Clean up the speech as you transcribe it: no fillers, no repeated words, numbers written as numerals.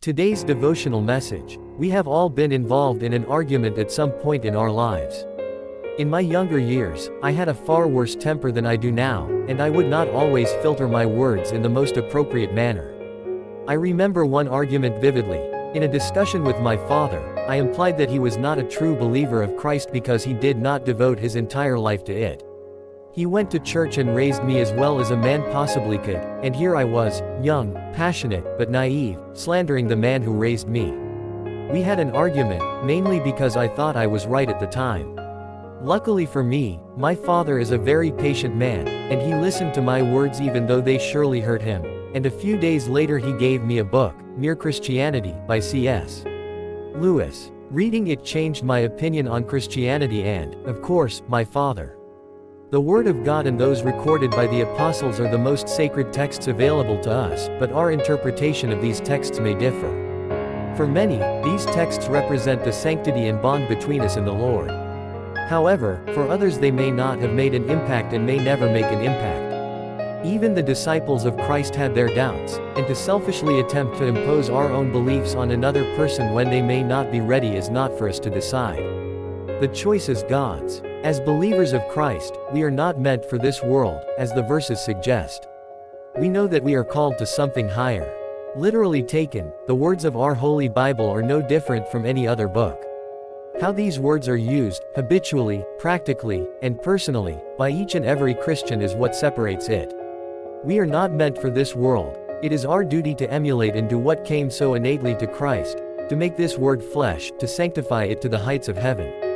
Today's devotional message. We have all been involved in an argument at some point in our lives. In my younger years, I had a far worse temper than I do now, and I would not always filter my words in the most appropriate manner. I remember one argument vividly. In a discussion with my father, I implied that he was not a true believer of Christ because he did not devote his entire life to it. He went to church and raised me as well as a man possibly could, and here I was, young, passionate, but naive, slandering the man who raised me. We had an argument, mainly because I thought I was right at the time. Luckily for me, my father is a very patient man, and he listened to my words even though they surely hurt him, and a few days later he gave me a book, Mere Christianity, by C.S. Lewis. Reading it changed my opinion on Christianity and, of course, my father. The Word of God and those recorded by the apostles are the most sacred texts available to us, but our interpretation of these texts may differ. For many, these texts represent the sanctity and bond between us and the Lord. However, for others they may not have made an impact and may never make an impact. Even the disciples of Christ had their doubts, and to selfishly attempt to impose our own beliefs on another person when they may not be ready is not for us to decide. The choice is God's. As believers of Christ, we are not meant for this world, as the verses suggest. We know that we are called to something higher. Literally taken, the words of our Holy Bible are no different from any other book. How these words are used, habitually, practically, and personally, by each and every Christian is what separates it. We are not meant for this world. It is our duty to emulate and do what came so innately to Christ, to make this word flesh, to sanctify it to the heights of heaven.